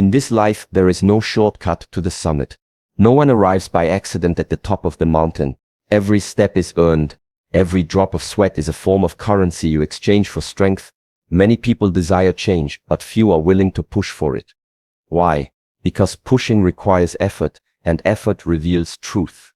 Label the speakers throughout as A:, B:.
A: In this life, there is no shortcut to the summit. No one arrives by accident at the top of the mountain. Every step is earned. Every drop of sweat is a form of currency you exchange for strength. Many people desire change, but few are willing to push for it. Why? Because pushing requires effort, and effort reveals truth.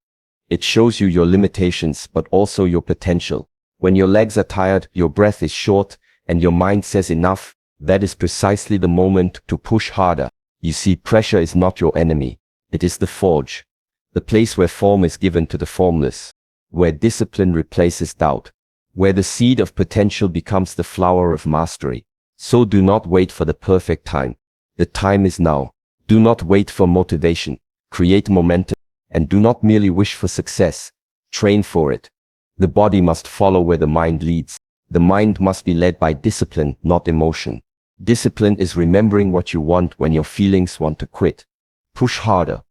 A: It shows you your limitations, but also your potential. When your legs are tired, your breath is short, and your mind says enough, that is precisely the moment to push harder. You see, pressure is not your enemy. It is the forge. The place where form is given to the formless. Where discipline replaces doubt. Where the seed of potential becomes the flower of mastery. So do not wait for the perfect time. The time is now. Do not wait for motivation. Create momentum. And do not merely wish for success. Train for it. The body must follow where the mind leads. The mind must be led by discipline, not emotion. Discipline is remembering what you want when your feelings want to quit. Push harder.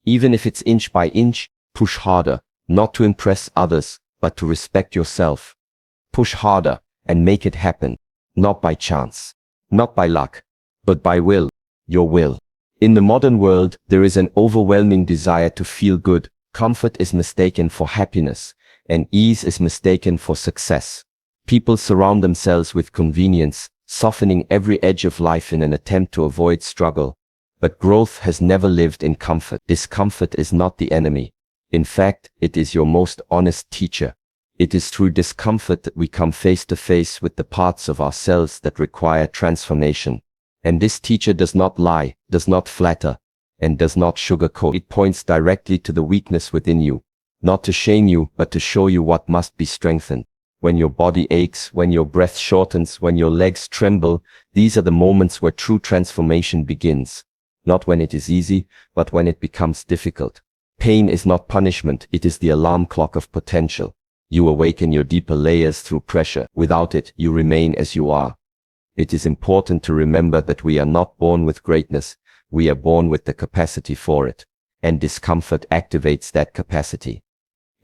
A: Even if it's inch by inch, push harder. Not to impress others, but to respect yourself. Push harder and make it happen. Not by chance. Not by luck. But by will. Your will. In the modern world, there is an overwhelming desire to feel good. Comfort is mistaken for happiness, and ease is mistaken for success. People surround themselves with convenience, softening every edge of life in an attempt to avoid struggle. But growth has never lived in comfort. Discomfort is not the enemy. In fact, it is your most honest teacher. It is through discomfort that we come face to face with the parts of ourselves that require transformation. And this teacher does not lie, does not flatter, and does not sugarcoat. It points directly to the weakness within you, not to shame you, but to show you what must be strengthened. When your body aches, when your breath shortens, when your legs tremble, these are the moments where true transformation begins. Not when it is easy, but when it becomes difficult. Pain is not punishment, it is the alarm clock of potential. You awaken your deeper layers through pressure. Without it, you remain as you are. It is important to remember that we are not born with greatness, we are born with the capacity for it. And discomfort activates that capacity.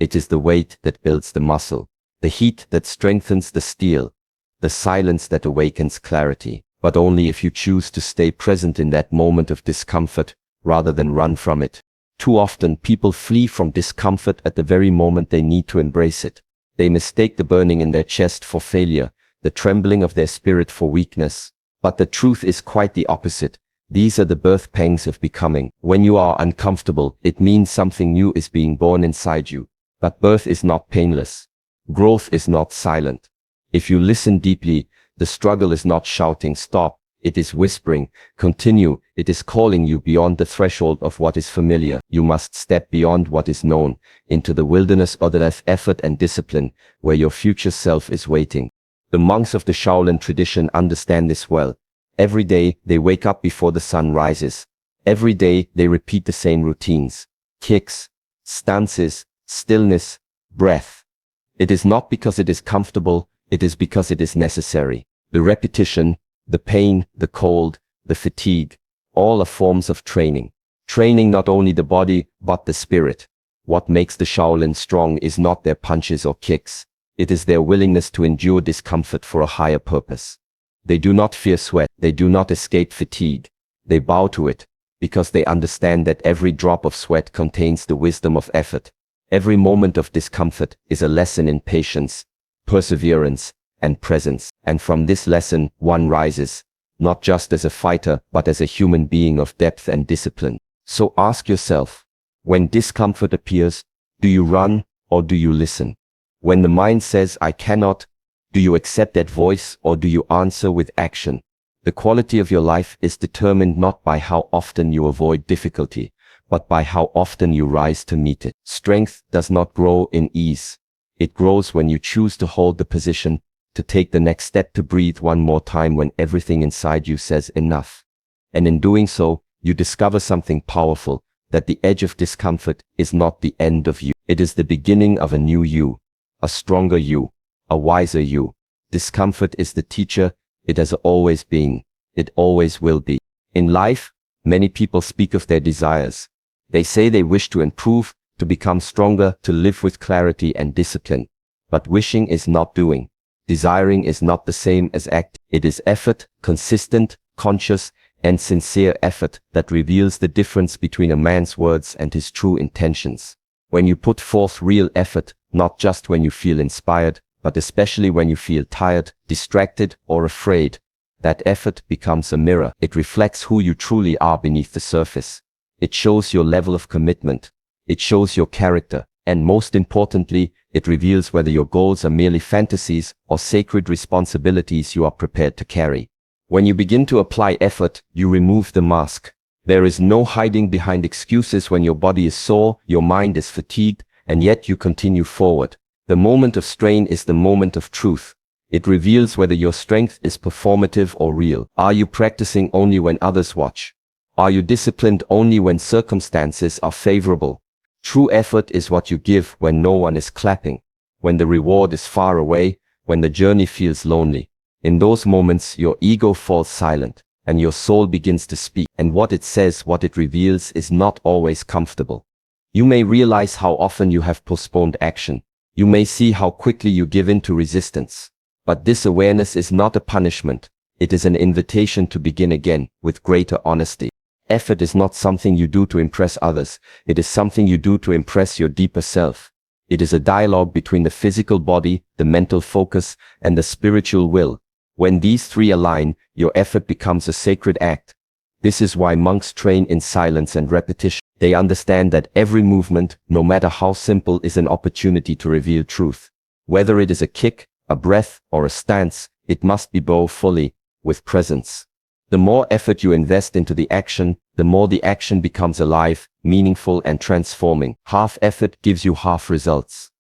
A: It is the weight that builds the muscle, the heat that strengthens the steel, the silence that awakens clarity. But only if you choose to stay present in that moment of discomfort, rather than run from it. Too often, people flee from discomfort at the very moment they need to embrace it. They mistake the burning in their chest for failure, the trembling of their spirit for weakness. But the truth is quite the opposite. These are the birth pangs of becoming. When you are uncomfortable, it means something new is being born inside you. But birth is not painless. Growth is not silent. If you listen deeply, the struggle is not shouting, stop. It is whispering, continue. It is calling you beyond the threshold of what is familiar. You must step beyond what is known, into the wilderness of effort and discipline, where your future self is waiting. The monks of the Shaolin tradition understand this well. Every day, they wake up before the sun rises. Every day, they repeat the same routines. Kicks, stances, stillness, breath. It is not because it is comfortable, it is because it is necessary. The repetition, the pain, the cold, the fatigue, all are forms of training. Training not only the body, but the spirit. What makes the Shaolin strong is not their punches or kicks. It is their willingness to endure discomfort for a higher purpose. They do not fear sweat. They do not escape fatigue. They bow to it, because they understand that every drop of sweat contains the wisdom of effort. Every moment of discomfort is a lesson in patience, perseverance, and presence. And from this lesson, one rises, not just as a fighter, but as a human being of depth and discipline. So ask yourself, when discomfort appears, do you run or do you listen? When the mind says, I cannot, do you accept that voice or do you answer with action? The quality of your life is determined not by how often you avoid difficulty, but by how often you rise to meet it. Strength does not grow in ease. It grows when you choose to hold the position, to take the next step, to breathe one more time when everything inside you says enough. And in doing so, you discover something powerful, that the edge of discomfort is not the end of you. It is the beginning of a new you, a stronger you, a wiser you. Discomfort is the teacher. It has always been. It always will be. In life, many people speak of their desires. They say they wish to improve, to become stronger, to live with clarity and discipline. But wishing is not doing. Desiring is not the same as act. It is effort, consistent, conscious, and sincere effort that reveals the difference between a man's words and his true intentions. When you put forth real effort, not just when you feel inspired, but especially when you feel tired, distracted, or afraid, that effort becomes a mirror. It reflects who you truly are beneath the surface. It shows your level of commitment. It shows your character. And most importantly, it reveals whether your goals are merely fantasies or sacred responsibilities you are prepared to carry. When you begin to apply effort, you remove the mask. There is no hiding behind excuses when your body is sore, your mind is fatigued, and yet you continue forward. The moment of strain is the moment of truth. It reveals whether your strength is performative or real. Are you practicing only when others watch? Are you disciplined only when circumstances are favorable? True effort is what you give when no one is clapping, when the reward is far away, when the journey feels lonely. In those moments, your ego falls silent, and your soul begins to speak. And what it says, what it reveals, is not always comfortable. You may realize how often you have postponed action. You may see how quickly you give in to resistance. But this awareness is not a punishment. It is an invitation to begin again, with greater honesty. Effort is not something you do to impress others. It is something you do to impress your deeper self. It is a dialogue between the physical body, the mental focus, and the spiritual will. When these three align, your effort becomes a sacred act. This is why monks train in silence and repetition. They understand that every movement, no matter how simple, is an opportunity to reveal truth. Whether it is a kick, a breath, or a stance, it must be bow fully, with presence. The more effort you invest into the action, the more the action becomes alive, meaningful, and transforming. Half effort gives you half results.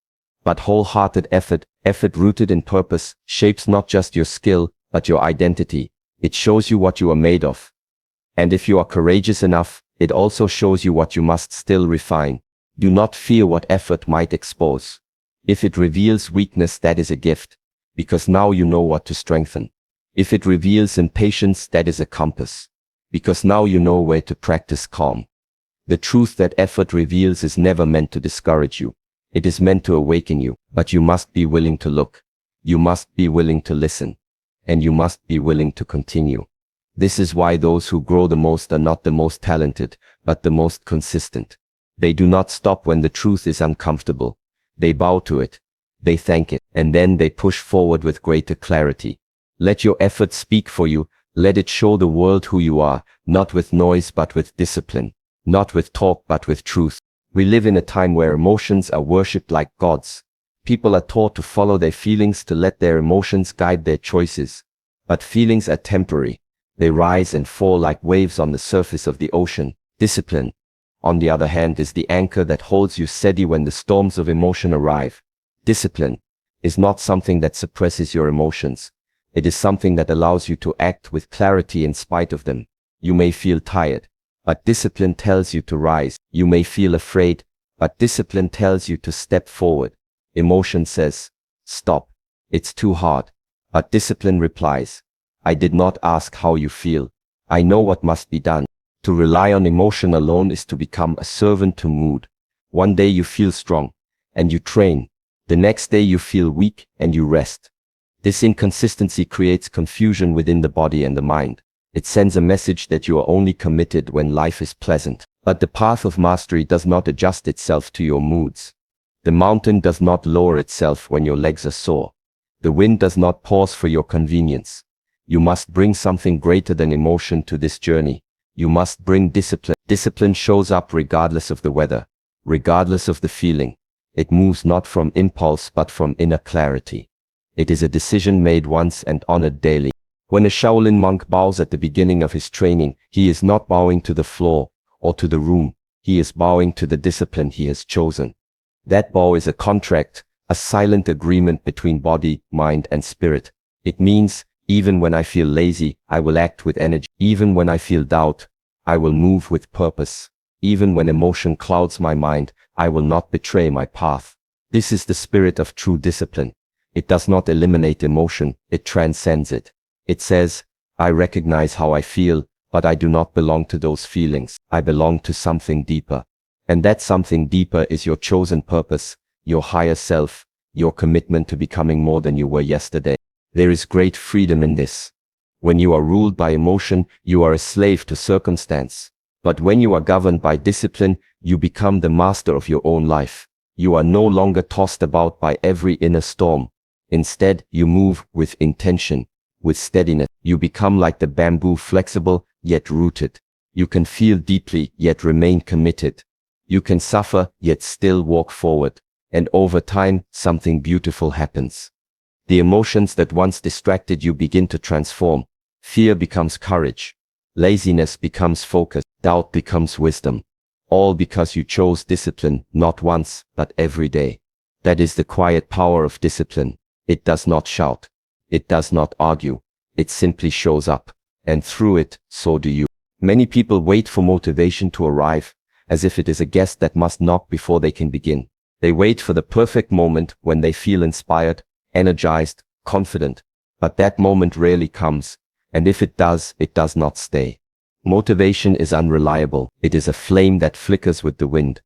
A: But wholehearted effort, effort rooted in purpose, shapes not just your skill, but your identity. It shows you what you are made of. And if you are courageous enough, it also shows you what you must still refine. Do not fear what effort might expose. If it reveals weakness, that is a gift, because now you know what to strengthen. If it reveals impatience, that is a compass, because now you know where to practice calm. The truth that effort reveals is never meant to discourage you. It is meant to awaken you, but you must be willing to look. You must be willing to listen. And you must be willing to continue. This is why those who grow the most are not the most talented, but the most consistent. They do not stop when the truth is uncomfortable. They bow to it. They thank it. And then they push forward with greater clarity. Let your effort speak for you. Let it show the world who you are, not with noise but with discipline. Not with talk but with truth. We live in a time where emotions are worshipped like gods. People are taught to follow their feelings, to let their emotions guide their choices. But feelings are temporary. They rise and fall like waves on the surface of the ocean. Discipline, on the other hand, is the anchor that holds you steady when the storms of emotion arrive. Discipline is not something that suppresses your emotions. It is something that allows you to act with clarity in spite of them. You may feel tired, but discipline tells you to rise. You may feel afraid, but discipline tells you to step forward. Emotion says, stop, it's too hard. But discipline replies, I did not ask how you feel. I know what must be done. To rely on emotion alone is to become a servant to mood. One day you feel strong, and you train. The next day you feel weak, and you rest. This inconsistency creates confusion within the body and the mind. It sends a message that you are only committed when life is pleasant. But the path of mastery does not adjust itself to your moods. The mountain does not lower itself when your legs are sore. The wind does not pause for your convenience. You must bring something greater than emotion to this journey. You must bring discipline. Discipline shows up regardless of the weather, regardless of the feeling. It moves not from impulse but from inner clarity. It is a decision made once and honored daily. When a Shaolin monk bows at the beginning of his training, he is not bowing to the floor or to the room. He is bowing to the discipline he has chosen. That bow is a contract, a silent agreement between body, mind, and spirit. It means, even when I feel lazy, I will act with energy. Even when I feel doubt, I will move with purpose. Even when emotion clouds my mind, I will not betray my path. This is the spirit of true discipline. It does not eliminate emotion, it transcends it. It says, I recognize how I feel, but I do not belong to those feelings. I belong to something deeper. And that something deeper is your chosen purpose, your higher self, your commitment to becoming more than you were yesterday. There is great freedom in this. When you are ruled by emotion, you are a slave to circumstance. But when you are governed by discipline, you become the master of your own life. You are no longer tossed about by every inner storm. Instead, you move with intention, with steadiness. You become like the bamboo, flexible, yet rooted. You can feel deeply, yet remain committed. You can suffer, yet still walk forward. And over time, something beautiful happens. The emotions that once distracted you begin to transform. Fear becomes courage. Laziness becomes focus. Doubt becomes wisdom. All because you chose discipline, not once, but every day. That is the quiet power of discipline. It does not shout. It does not argue. It simply shows up. And through it, so do you. Many people wait for motivation to arrive, as if it is a guest that must knock before they can begin. They wait for the perfect moment when they feel inspired, energized, confident. But that moment rarely comes, and if it does not stay. Motivation is unreliable. It is a flame that flickers with the wind.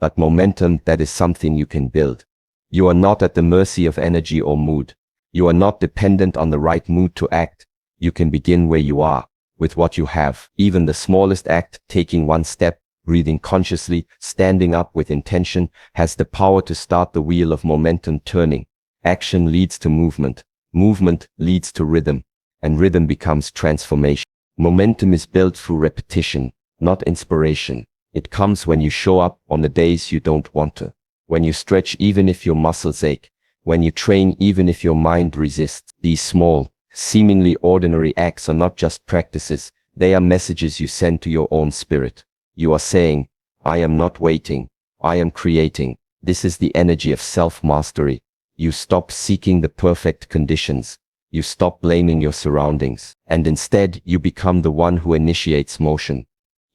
A: But momentum, that is something you can build. You are not at the mercy of energy or mood. You are not dependent on the right mood to act. You can begin where you are, with what you have. Even the smallest act, taking one step, breathing consciously, standing up with intention, has the power to start the wheel of momentum turning. Action leads to movement. Movement leads to rhythm. And rhythm becomes transformation. Momentum is built through repetition, not inspiration. It comes when you show up on the days you don't want to. When you stretch even if your muscles ache. When you train even if your mind resists. These small, seemingly ordinary acts are not just practices. They are messages you send to your own spirit. You are saying, I am not waiting. I am creating. This is the energy of self-mastery. You stop seeking the perfect conditions. You stop blaming your surroundings, and instead you become the one who initiates motion.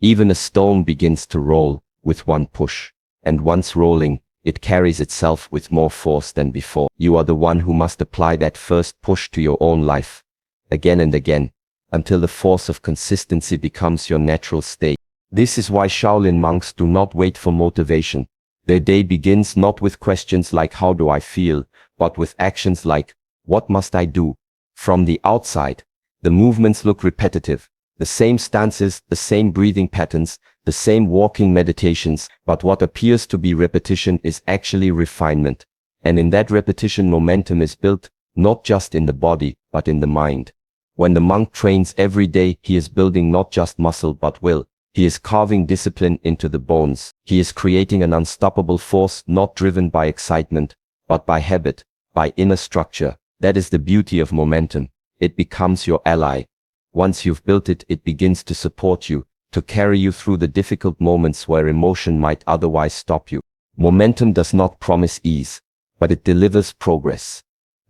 A: Even a stone begins to roll with one push, and once rolling, it carries itself with more force than before. You are the one who must apply that first push to your own life, again and again, until the force of consistency becomes your natural state. This is why Shaolin monks do not wait for motivation. Their day begins not with questions like how do I feel, but with actions like what must I do? From the outside, the movements look repetitive, the same stances, the same breathing patterns, the same walking meditations, but what appears to be repetition is actually refinement. And in that repetition, momentum is built, not just in the body, but in the mind. When the monk trains every day, he is building not just muscle but will. He is carving discipline into the bones. He is creating an unstoppable force not driven by excitement, but by habit, by inner structure. That is the beauty of momentum. It becomes your ally. Once you've built it, it begins to support you, to carry you through the difficult moments where emotion might otherwise stop you. Momentum does not promise ease, but it delivers progress.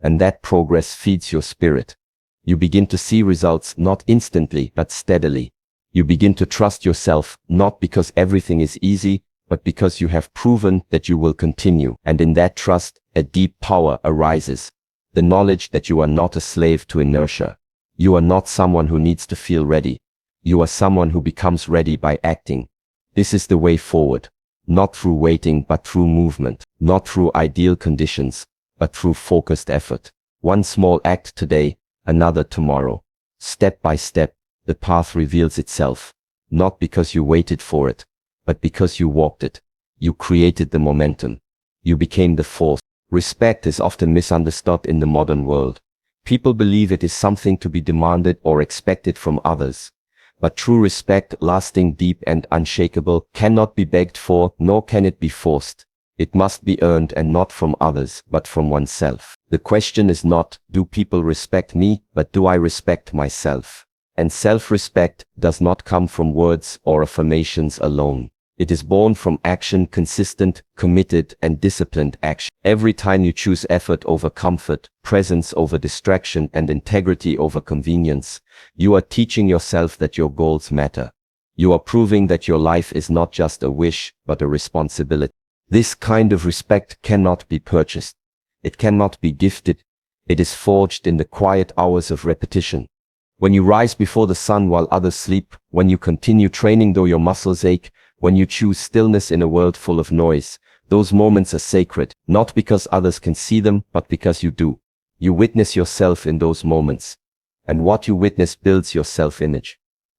A: And that progress feeds your spirit. You begin to see results not instantly, but steadily. You begin to trust yourself, not because everything is easy, but because you have proven that you will continue. And in that trust, a deep power arises. The knowledge that you are not a slave to inertia. You are not someone who needs to feel ready. You are someone who becomes ready by acting. This is the way forward. Not through waiting, but through movement. Not through ideal conditions, but through focused effort. One small act today, another tomorrow. Step by step, the path reveals itself. Not because you waited for it, but because you walked it. You created the momentum. You became the force. Respect is often misunderstood in the modern world. People believe it is something to be demanded or expected from others. But true respect, lasting, deep and unshakable, cannot be begged for, nor can it be forced. It must be earned, and not from others, but from oneself. The question is not, do people respect me, but do I respect myself? And self-respect does not come from words or affirmations alone. It is born from action, consistent, committed, and disciplined action. Every time you choose effort over comfort, presence over distraction, and integrity over convenience, you are teaching yourself that your goals matter. You are proving that your life is not just a wish, but a responsibility. This kind of respect cannot be purchased. It cannot be gifted. It is forged in the quiet hours of repetition. When you rise before the sun while others sleep, when you continue training though your muscles ache, when you choose stillness in a world full of noise, those moments are sacred, not because others can see them, but because you do. You witness yourself in those moments. and what you witness builds your self-image.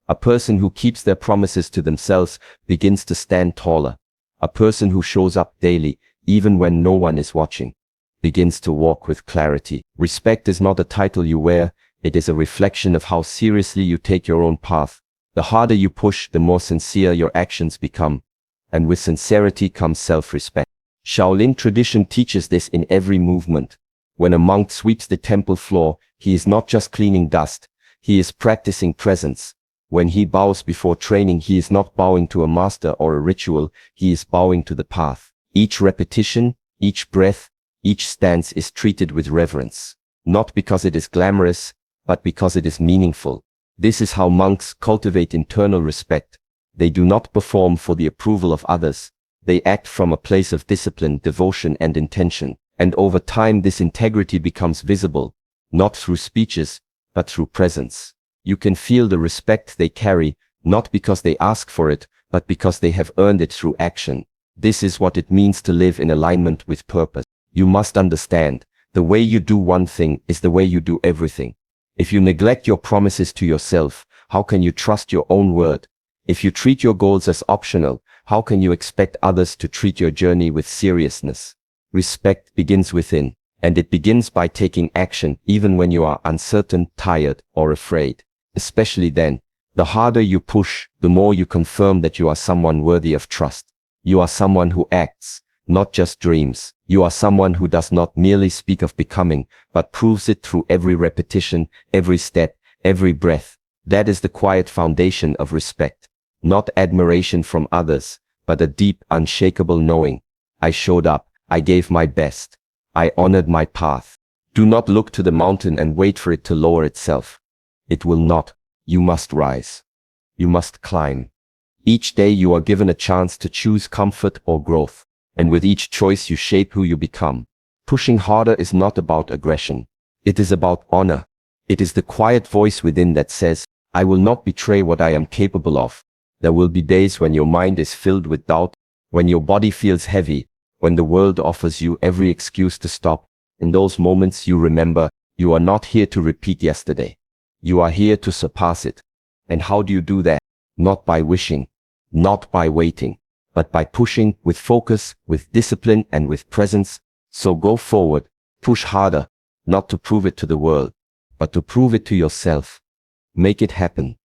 A: A person who keeps their promises to themselves begins to stand taller. A person who shows up daily, even when no one is watching, begins to walk with clarity. Respect is not a title you wear, it is a reflection of how seriously you take your own path. The harder you push, the more sincere your actions become. And with sincerity comes self-respect. Shaolin tradition teaches this in every movement. When a monk sweeps the temple floor, he is not just cleaning dust, he is practicing presence. When he bows before training, he is not bowing to a master or a ritual, he is bowing to the path. Each repetition, each breath, each stance is treated with reverence. Not because it is glamorous, but because it is meaningful. This is how monks cultivate internal respect. They do not perform for the approval of others. They act from a place of discipline, devotion, and intention. And over time this integrity becomes visible, not through speeches, but through presence. You can feel the respect they carry, not because they ask for it, but because they have earned it through action. This is what it means to live in alignment with purpose. You must understand, the way you do one thing is the way you do everything. If you neglect your promises to yourself, how can you trust your own word? If you treat your goals as optional, how can you expect others to treat your journey with seriousness? Respect begins within, and it begins by taking action even when you are uncertain, tired, or afraid. Especially then, the harder you push, the more you confirm that you are someone worthy of trust. You are someone who acts, not just dreams. You are someone who does not merely speak of becoming, but proves it through every repetition, every step, every breath. That is the quiet foundation of respect. Not admiration from others, but a deep, unshakable knowing. I showed up. I gave my best. I honored my path. Do not look to the mountain and wait for it to lower itself. It will not. You must rise. You must climb. Each day you are given a chance to choose comfort or growth. And with each choice you shape who you become. Pushing harder is not about aggression. It is about honor. It is the quiet voice within that says, I will not betray what I am capable of. There will be days when your mind is filled with doubt, when your body feels heavy, when the world offers you every excuse to stop. In those moments you remember, you are not here to repeat yesterday. You are here to surpass it. And how do you do that? Not by wishing, not by waiting, but by pushing with focus, with discipline, and with presence. So go forward, push harder, not to prove it to the world, but to prove it to yourself. Make it happen.